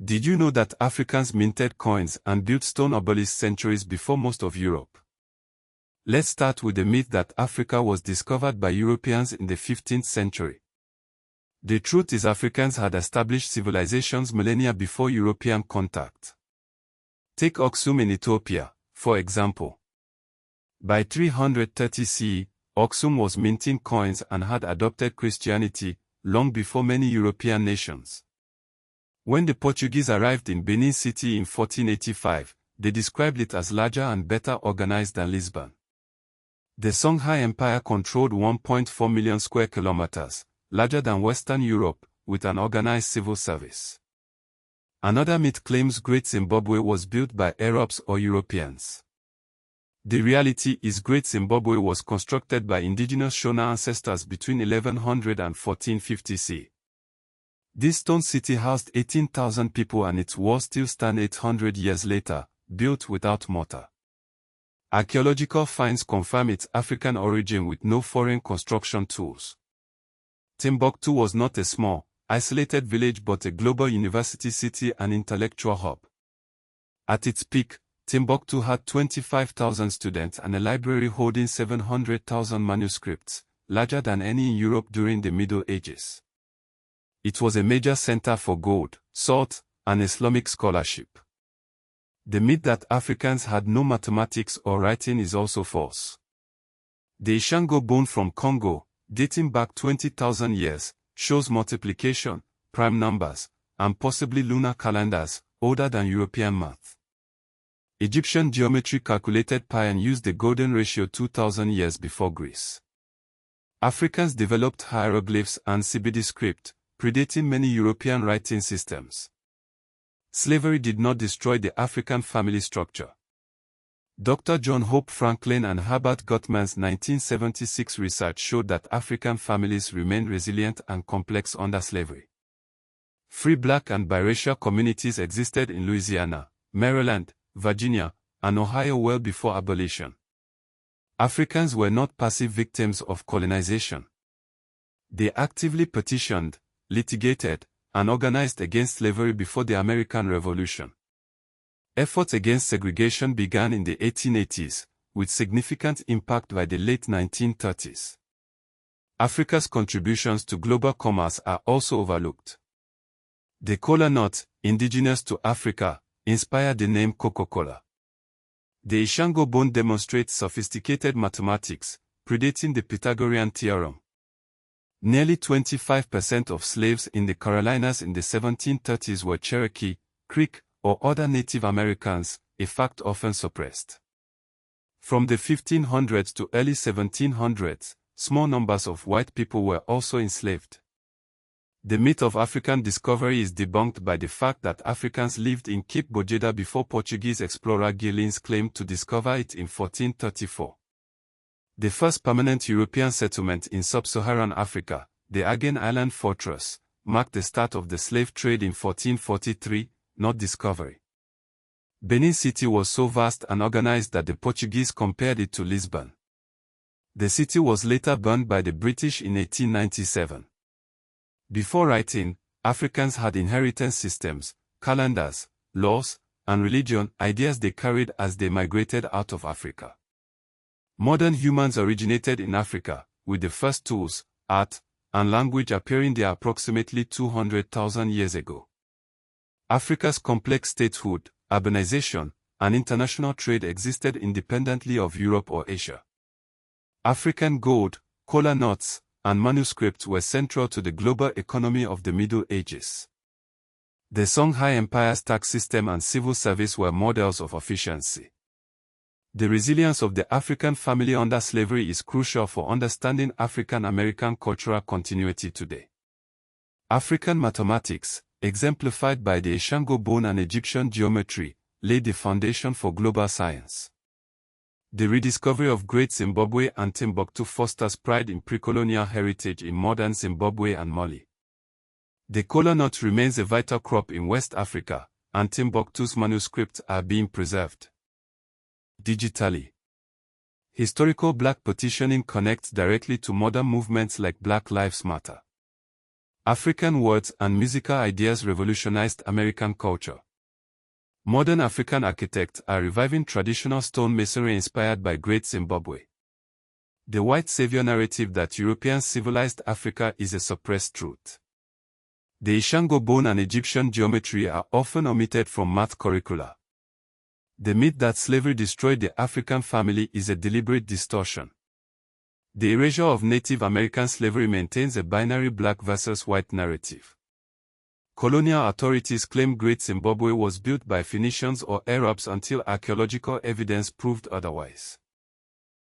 Did you know that Africans minted coins and built stone obelisks centuries before most of Europe? Let's start with the myth that Africa was discovered by Europeans in the 15th century. The truth is Africans had established civilizations millennia before European contact. Take Aksum in Ethiopia, for example. By 330 CE, Aksum was minting coins and had adopted Christianity, long before many European nations. When the Portuguese arrived in Benin City in 1485, they described it as larger and better organized than Lisbon. The Songhai Empire controlled 1.4 million square kilometers, larger than Western Europe, with an organized civil service. Another myth claims Great Zimbabwe was built by Arabs or Europeans. The reality is Great Zimbabwe was constructed by indigenous Shona ancestors between 1100 and 1450 CE. This stone city housed 18,000 people and its walls still stand 800 years later, built without mortar. Archaeological finds confirm its African origin with no foreign construction tools. Timbuktu was not a small, isolated village but a global university city and intellectual hub. At its peak, Timbuktu had 25,000 students and a library holding 700,000 manuscripts, larger than any in Europe during the Middle Ages. It was a major center for gold, salt, and Islamic scholarship. The myth that Africans had no mathematics or writing is also false. The Ishango bone from Congo, dating back 20,000 years, shows multiplication, prime numbers, and possibly lunar calendars, older than European math. Egyptian geometry calculated pi and used the golden ratio 2,000 years before Greece. Africans developed hieroglyphs and CBD script, predating many European writing systems. Slavery did not destroy the African family structure. Dr. John Hope Franklin and Herbert Gutmann's 1976 research showed that African families remained resilient and complex under slavery. Free black and biracial communities existed in Louisiana, Maryland, Virginia, and Ohio well before abolition. Africans were not passive victims of colonization. They actively petitioned, litigated, and organized against slavery before the American Revolution. Efforts against segregation began in the 1880s, with significant impact by the late 1930s. Africa's contributions to global commerce are also overlooked. The kola nut, indigenous to Africa, inspired the name Coca-Cola. The Ishango bone demonstrates sophisticated mathematics, predating the Pythagorean theorem. Nearly 25% of slaves in the Carolinas in the 1730s were Cherokee, Creek, or other Native Americans, a fact often suppressed. From the 1500s to early 1700s, small numbers of white people were also enslaved. The myth of African discovery is debunked by the fact that Africans lived in Cape Bojeda before Portuguese explorer Gillins claimed to discover it in 1434. The first permanent European settlement in sub-Saharan Africa, the Agen Island Fortress, marked the start of the slave trade in 1443, not discovery. Benin City was so vast and organized that the Portuguese compared it to Lisbon. The city was later burned by the British in 1897. Before writing, Africans had inheritance systems, calendars, laws, and religion, ideas they carried as they migrated out of Africa. Modern humans originated in Africa, with the first tools, art, and language appearing there approximately 200,000 years ago. Africa's complex statehood, urbanization, and international trade existed independently of Europe or Asia. African gold, kola nuts, and manuscripts were central to the global economy of the Middle Ages. The Songhai Empire's tax system and civil service were models of efficiency. The resilience of the African family under slavery is crucial for understanding African-American cultural continuity today. African mathematics, exemplified by the Ishango bone and Egyptian geometry, laid the foundation for global science. The rediscovery of Great Zimbabwe and Timbuktu fosters pride in pre-colonial heritage in modern Zimbabwe and Mali. The kola nut remains a vital crop in West Africa, and Timbuktu's manuscripts are being preserved digitally. Historical black petitioning connects directly to modern movements like Black Lives Matter. African words and musical ideas revolutionized American culture. Modern African architects are reviving traditional stone masonry inspired by Great Zimbabwe. The white savior narrative that Europeans civilized Africa is a suppressed truth. The Ishango bone and Egyptian geometry are often omitted from math curricula. The myth that slavery destroyed the African family is a deliberate distortion. The erasure of Native American slavery maintains a binary black versus white narrative. Colonial authorities claim Great Zimbabwe was built by Phoenicians or Arabs until archaeological evidence proved otherwise.